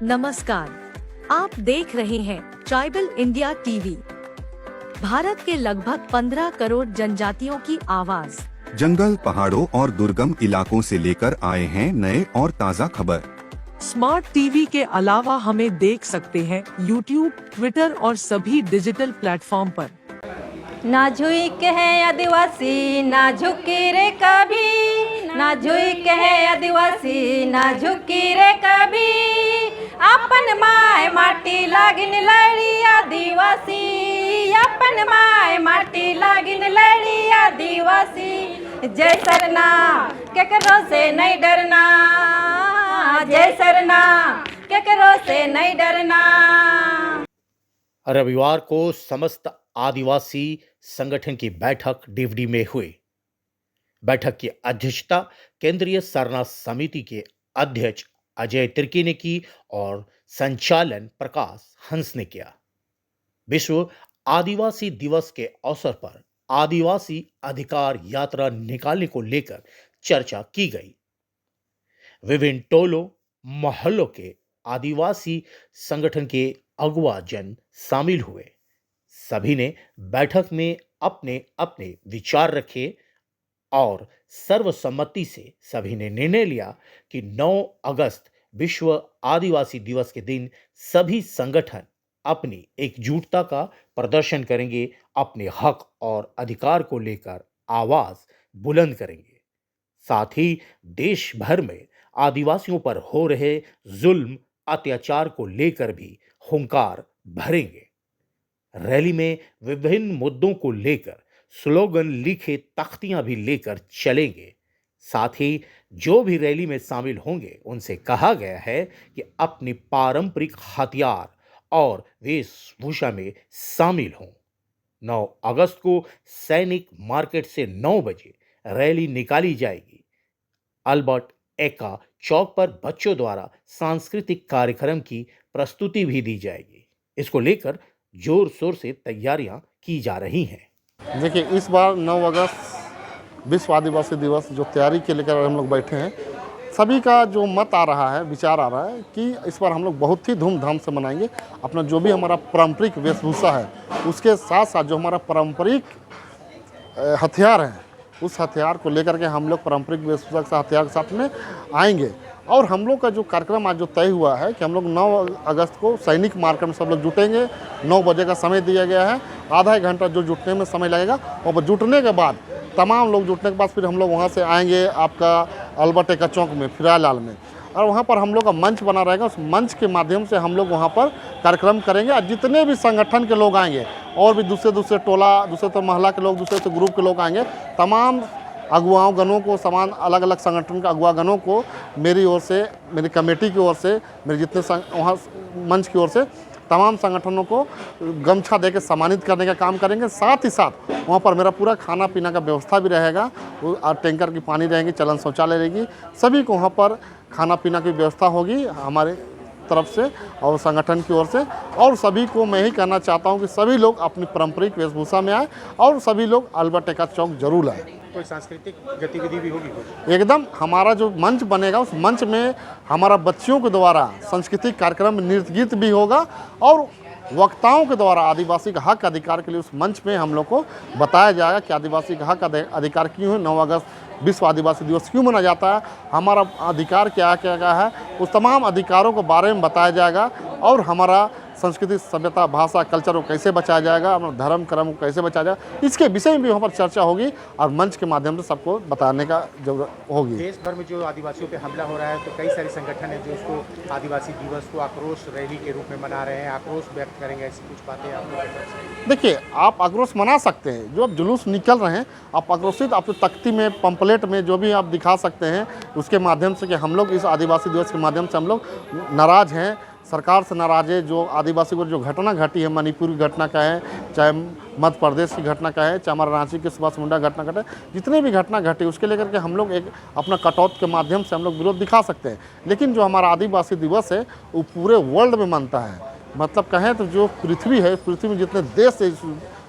नमस्कार, आप देख रहे हैं ट्राइबल इंडिया टीवी। भारत के लगभग 15 करोड़ जनजातियों की आवाज जंगल, पहाड़ों और दुर्गम इलाकों से लेकर आए हैं नए और ताज़ा खबर। स्मार्ट टीवी के अलावा हमें देख सकते हैं यूट्यूब, ट्विटर और सभी डिजिटल प्लेटफॉर्म पर। नाजुक है आदिवासी ना झुकी रे कभी, नाजुक है आदिवासी ना झुकी रे कभी, अपन माय माटी लागिन लड़ी आदिवासी, अपन माय माटी लागिन लड़ी आदिवासी। जय सरना केकरो से नहीं डरना, जय सरना केकरो से नहीं डरना। रविवार को समस्त आदिवासी संगठन की बैठक डीवडी में हुई। बैठक की अध्यक्षता केंद्रीय सरना समिति के अध्यक्ष अजय तिर्की ने की और संचालन प्रकाश हंस ने किया। विश्व आदिवासी दिवस के अवसर पर आदिवासी अधिकार यात्रा निकालने को लेकर चर्चा की गई। विभिन्न टोलों मोहल्लों के आदिवासी संगठन के अगुवा जन शामिल हुए। सभी ने बैठक में अपने अपने विचार रखे और सर्वसम्मति से सभी ने निर्णय लिया कि 9 अगस्त विश्व आदिवासी दिवस के दिन सभी संगठन अपनी एकजुटता का प्रदर्शन करेंगे, अपने हक और अधिकार को लेकर आवाज बुलंद करेंगे। साथ ही देश भर में आदिवासियों पर हो रहे जुल्म अत्याचार को लेकर भी हुंकार भरेंगे। रैली में विभिन्न मुद्दों को लेकर स्लोगन लिखे तख्तियां भी लेकर चलेंगे। साथ ही जो भी रैली में शामिल होंगे उनसे कहा गया है कि अपनी पारंपरिक हथियार और वेशभूषा में शामिल हों। 9 अगस्त को सैनिक मार्केट से 9 बजे रैली निकाली जाएगी। अल्बर्ट एक्का चौक पर बच्चों द्वारा सांस्कृतिक कार्यक्रम की प्रस्तुति भी दी जाएगी। इसको लेकर जोर शोर से तैयारियां की जा रही हैं। देखिए, इस बार 9 अगस्त विश्व आदिवासी दिवस जो तैयारी के लेकर हम लोग बैठे हैं, सभी का जो मत आ रहा है, विचार आ रहा है कि इस बार हम लोग बहुत ही धूमधाम से मनाएंगे। अपना जो भी हमारा पारंपरिक वेशभूषा है उसके साथ साथ जो हमारा पारंपरिक हथियार है उस हथियार को लेकर के हम लोग पारंपरिक वेशभूषा के हथियार के साथ में आएंगे। और हम लोग का जो कार्यक्रम आज जो तय हुआ है कि हम लोग 9 अगस्त को सैनिक मार्केट में सब लोग जुटेंगे। 9 बजे का समय दिया गया है, आधा एक घंटा जो जुटने में समय लगेगा। और जुटने के बाद तमाम लोग जुटने के बाद फिर हम लोग वहाँ से आएंगे आपका अल्बर्ट एक्का चौक में, फिरालाल में, और वहाँ पर हम लोग का मंच बना रहेगा। उस मंच के माध्यम से हम लोग वहाँ पर कार्यक्रम करेंगे। और जितने भी संगठन के लोग आएंगे और भी दूसरे टोला, दूसरे मोहल्ला के लोग, दूसरे ग्रुप के लोग आएंगे, तमाम अगुवाओं गणों को, समान अलग अलग संगठन के अगुवा गणों को मेरी ओर से, मेरी कमेटी की ओर से, मेरे जितने वहाँ मंच की ओर से तमाम संगठनों को गमछा देकर सम्मानित करने का काम करेंगे। साथ ही साथ वहाँ पर मेरा पूरा खाना पीना का व्यवस्था भी रहेगा और टैंकर की पानी रहेंगी, चलन शौचालय रहेगी। सभी को वहाँ पर खाना पीना की व्यवस्था होगी हमारे तरफ से और संगठन की ओर से। और सभी को मैं ही कहना चाहता हूँ कि सभी लोग अपनी पारंपरिक वेशभूषा में आए और सभी लोग अल्बर्ट एक्का चौक जरूर आए। कोई सांस्कृतिक गतिविधि भी होगी? एकदम, हमारा जो मंच बनेगा उस मंच में हमारा बच्चियों के द्वारा सांस्कृतिक कार्यक्रम, नृत्य गीत भी होगा और वक्ताओं के द्वारा आदिवासी का हक अधिकार के लिए उस मंच में हम लोग को बताया जाएगा कि आदिवासी का हक अधिकार क्यों है, 9 अगस्त विश्व आदिवासी दिवस क्यों मनाया जाता है, हमारा अधिकार क्या क्या है, उस तमाम अधिकारों के बारे में बताया जाएगा। और हमारा संस्कृति, सभ्यता, भाषा, कल्चर को कैसे बचाया जाएगा, अपना धर्म कर्म को कैसे बचाया जाएगा, इसके विषय में भी वहाँ पर चर्चा होगी और मंच के माध्यम से सबको बताने का जरूरत होगी। देश भर में जो आदिवासियों पे हमला हो रहा है तो कई सारे संगठन हैं जो उसको आदिवासी दिवस को आक्रोश रैली के रूप में मना रहे हैं, आक्रोश व्यक्त करेंगे, ऐसी कुछ बातें आप लोग करें? देखिए, आप आक्रोश मना सकते हैं, जो अब जुलूस निकल रहे हैं आप आक्रोशित, आप तख्ती में, पंपलेट में जो भी आप दिखा सकते हैं उसके माध्यम से कि हम लोग इस आदिवासी दिवस के माध्यम से हम लोग नाराज़ हैं, सरकार से नाराज़ है। जो आदिवासी को जो घटना घटी है, मणिपुर की घटना का है, चाहे मध्य प्रदेश की घटना का है, चाहे हमारा रांची के सुभाष मुंडा घटना घटे, जितने भी घटना घटी उसके लेकर के हम लोग एक अपना कटआउट के माध्यम से हम लोग विरोध दिखा सकते हैं। लेकिन जो हमारा आदिवासी दिवस है वो पूरे वर्ल्ड में मनता है। मतलब कहें तो जो पृथ्वी है, पृथ्वी में जितने देश है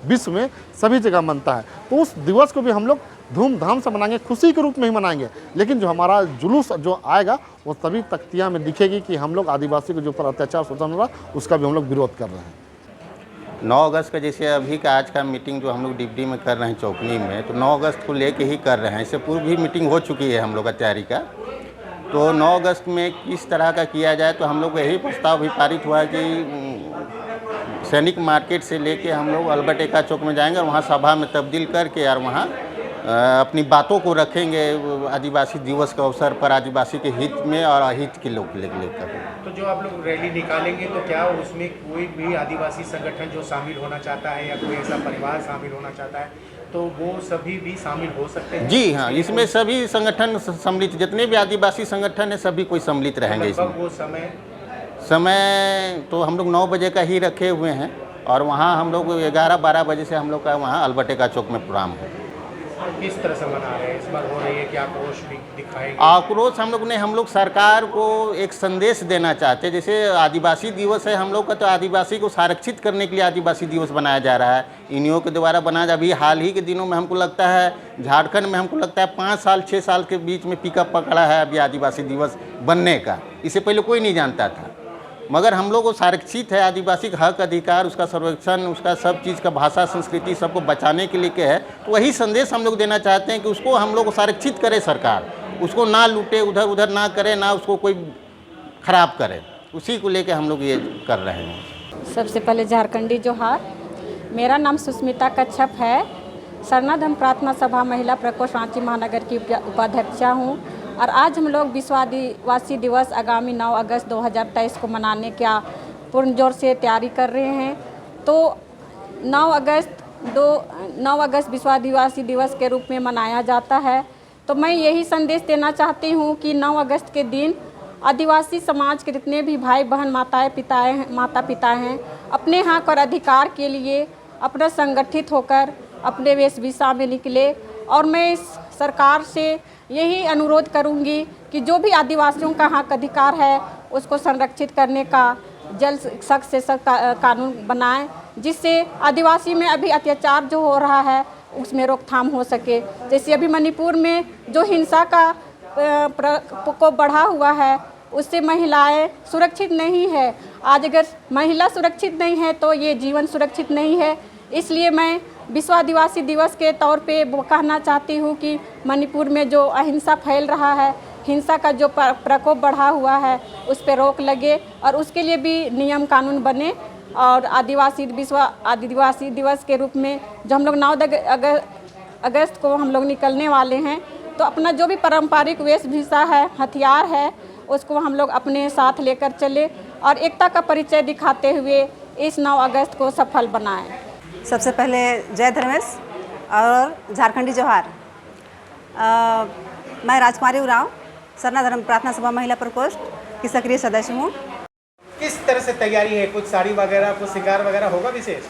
विश्व में सभी जगह मनता है। तो उस दिवस को भी हम लोग धूमधाम से मनाएंगे, खुशी के रूप में ही मनाएंगे। लेकिन जो हमारा जुलूस जो आएगा वो तभी तख्तियाँ में दिखेगी कि हम लोग आदिवासी के जो ऊपर अत्याचार शोषण हो रहा उसका भी हम लोग विरोध कर रहे हैं। 9 अगस्त का जैसे अभी का आज का मीटिंग जो हम लोग डिप्टी में कर रहे हैं चौकनी में, तो 9 अगस्त को लेके ही कर रहे हैं। इससे पूर्व भी मीटिंग हो चुकी है हम लोग का तैयारी का। तो 9 अगस्त में किस तरह का किया जाए, तो हम लोग यही प्रस्ताव भी पारित हुआ कि सैनिक मार्केट से लेके हम लोग अल्बर्ट एक्का चौक में जाएंगे और वहाँ सभा में तब्दील करके और वहाँ अपनी बातों को रखेंगे आदिवासी दिवस के अवसर पर, आदिवासी के हित में और अहित के लोग लेकर। तो जो आप लोग रैली निकालेंगे तो क्या उसमें कोई भी आदिवासी संगठन जो शामिल होना चाहता है या कोई ऐसा परिवार शामिल होना चाहता है तो वो सभी भी शामिल हो सकते हैं? जी हाँ, इसमें सभी संगठन सम्मिलित, जितने भी आदिवासी संगठन है सभी कोई सम्मिलित रहेंगे इसमें। वो समय तो हम लोग 9 बजे का ही रखे हुए हैं और वहाँ हम लोग 11-12 बजे से हम लोग का वहाँ अल्बर्ट एक्का चौक में प्रोग्राम है। किस तरह से मना रहे हैं? इस बार हो रही है कि आक्रोश भी दिखाएंगे? आक्रोश हम लोग सरकार को एक संदेश देना चाहते हैं। जैसे आदिवासी दिवस है हम लोग का, तो आदिवासी को संरक्षित करने के लिए आदिवासी दिवस बनाया जा रहा है, इन्हीं के द्वारा बनाया जा। अभी हाल ही के दिनों में हमको लगता है झारखंड में हमको लगता है 5 साल 6 साल के बीच में पिकअप पकड़ा है अभी आदिवासी दिवस बनने का। इससे पहले कोई नहीं जानता था, मगर हम लोग को संरक्षित है आदिवासी का हक अधिकार, उसका संरक्षण, उसका सब चीज़ का भाषा संस्कृति सबको बचाने के लिए है। तो वही संदेश हम लोग देना चाहते हैं कि उसको हम लोग संरक्षित करे सरकार, उसको ना लूटे, उधर उधर ना करे, ना उसको कोई ख़राब करे। उसी को लेके हम लोग ये कर रहे हैं। सबसे पहले झारखंडी जोहार। मेरा नाम सुस्मिता कच्छप है। सरना धर्म प्रार्थना सभा महिला प्रकोष्ठ रांची महानगर की उपाध्यक्षा हूँ और आज हम लोग विश्व आदिवासी दिवस आगामी 9 अगस्त 2023 को मनाने का पूर्ण जोर से तैयारी कर रहे हैं। तो 9 अगस्त विश्व आदिवासी दिवस के रूप में मनाया जाता है। तो मैं यही संदेश देना चाहती हूँ कि 9 अगस्त के दिन आदिवासी समाज के जितने भी भाई बहन माता पिता हैं अपने हक और अधिकार के लिए अपना संगठित होकर अपने वेशभूषा में निकले। और मैं इस सरकार से यही अनुरोध करूंगी कि जो भी आदिवासियों का हक अधिकार है उसको संरक्षित करने का जल्द सख्त से सख्त कानून बनाएं, जिससे आदिवासी में अभी अत्याचार जो हो रहा है उसमें रोकथाम हो सके। जैसे अभी मणिपुर में जो हिंसा का प्रकोप बढ़ा हुआ है उससे महिलाएं सुरक्षित नहीं है। आज अगर महिला सुरक्षित नहीं है तो ये जीवन सुरक्षित नहीं है। इसलिए मैं विश्व आदिवासी दिवस के तौर पे वो कहना चाहती हूँ कि मणिपुर में जो अहिंसा फैल रहा है, हिंसा का जो प्रकोप बढ़ा हुआ है उस पर रोक लगे और उसके लिए भी नियम कानून बने। और विश्व आदिवासी दिवस के रूप में जो हम लोग 9 अगस्त को हम लोग निकलने वाले हैं, तो अपना जो भी पारंपरिक वेशभूषा है, हथियार है, उसको हम लोग अपने साथ लेकर चले और एकता का परिचय दिखाते हुए इस 9 अगस्त को सफल बनाएं। सबसे पहले जय धर्मेश और झारखंडी जोहार। मैं राजकुमारी उरांव सरना धर्म प्रार्थना सभा महिला प्रकोष्ठ की सक्रिय सदस्य हूँ। किस तरह से तैयारी है? कुछ साड़ी वगैरह, कुछ श्रृंगार वगैरह होगा विशेष?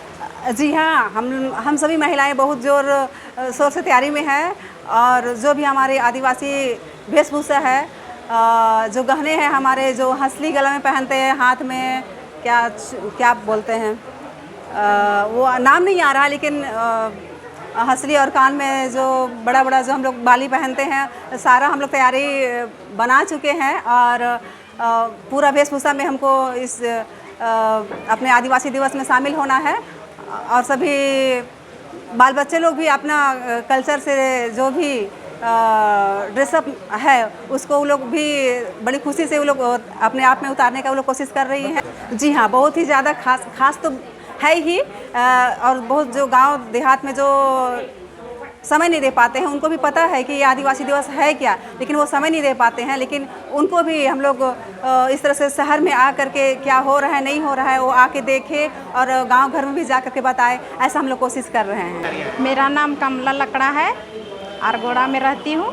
जी हाँ, हम सभी महिलाएं बहुत जोर शोर से तैयारी में हैं और जो भी हमारे आदिवासी वेशभूषा है, जो गहने हैं हमारे, जो हंसली गला में पहनते हैं, हाथ में क्या बोलते हैं, वो नाम नहीं आ रहा, लेकिन हंसली और कान में जो बड़ा बड़ा जो हम लोग बाली पहनते हैं, सारा हम लोग तैयारी बना चुके हैं और पूरा वेशभूषा में हमको इस अपने आदिवासी दिवस में शामिल होना है। और सभी बाल बच्चे लोग भी अपना कल्चर से जो भी ड्रेसअप है उसको वो लोग भी बड़ी खुशी से वो लोग अपने आप में उतारने का वो लोग कोशिश कर रही हैं। जी हाँ, बहुत ही ज़्यादा खास तो है ही। और बहुत जो गांव देहात में जो समय नहीं दे पाते हैं उनको भी पता है कि ये आदिवासी दिवस है क्या, लेकिन वो समय नहीं दे पाते हैं। लेकिन उनको भी हम लोग इस तरह से शहर में आ करके क्या हो रहा है नहीं हो रहा है वो आके देखे और गांव घर में भी जा करके बताए, ऐसा हम लोग कोशिश कर रहे हैं। मेरा नाम कमला लकड़ा है, आरगोड़ा में रहती हूँ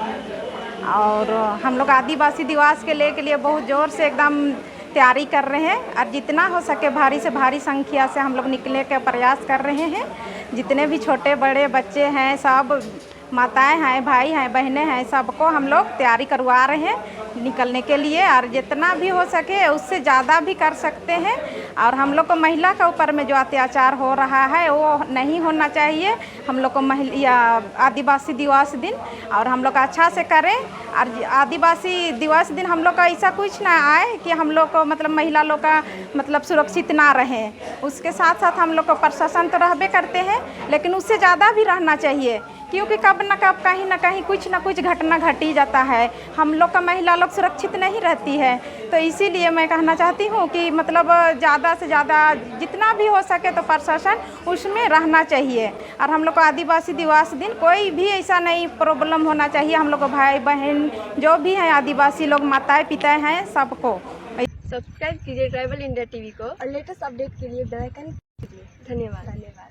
और हम लोग आदिवासी दिवस के लिए बहुत ज़ोर से एकदम तैयारी कर रहे हैं और जितना हो सके भारी से भारी संख्या से हम लोग निकलने का प्रयास कर रहे हैं। जितने भी छोटे बड़े बच्चे हैं सब माताएं हैं, भाई हैं, बहनें हैं, सबको हम लोग तैयारी करवा रहे हैं निकलने के लिए, और जितना भी हो सके उससे ज़्यादा भी कर सकते हैं। और हम लोग को महिला के ऊपर में जो अत्याचार हो रहा है वो नहीं होना चाहिए। हम लोग को आदिवासी दिवस दिन और हम लोग अच्छा से करें, और आदिवासी दिवस दिन हम लोग का ऐसा कुछ ना आए कि हम लोग को मतलब महिला लोग का मतलब सुरक्षित ना रहे। उसके साथ साथ हम लोग को प्रशासन तो रहबे करते हैं, लेकिन उससे ज़्यादा भी रहना चाहिए, क्योंकि कब न कब कहीं ना कहीं कुछ ना कुछ घटना घट ही जाता है। हम लोग का महिला लोग सुरक्षित नहीं रहती है। तो इसीलिए मैं कहना चाहती हूँ कि मतलब ज़्यादा से ज़्यादा जितना भी हो सके तो प्रशासन उसमें रहना चाहिए। और हम लोग को आदिवासी दिवस दिन कोई भी ऐसा नहीं प्रॉब्लम होना चाहिए। हम लोग को भाई बहन जो भी हैं आदिवासी लोग, माताएं पिताएं हैं, सबको सब्सक्राइब कीजिए ट्राइबल इंडिया टीवी को और लेटेस्ट अपडेट के लिए बेल आइकन दबाइए। धन्यवाद।